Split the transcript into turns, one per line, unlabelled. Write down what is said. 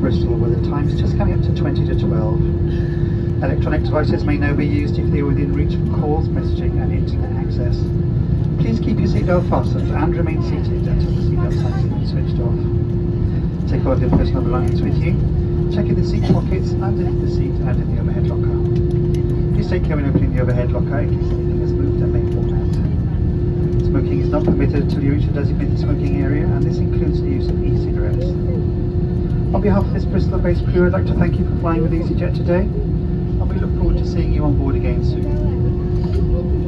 Bristol, where the time is just coming up to 20 to 12. Electronic devices may now be used if they are within reach for calls, messaging and internet access. Please keep your seatbelt fastened and remain seated until the seatbelt sign has been switched off. Take all of your personal belongings with you. Check in the seat pockets, underneath the seat and in the overhead locker. Please take care when opening the overhead locker in case anything has moved and may fall out. Smoking is not permitted until you reach a designated smoking area, and this includes the use of e-cigarettes. On behalf of this Bristol-based crew, I'd like to thank you for flying with EasyJet today, and we look forward to seeing you on board again soon.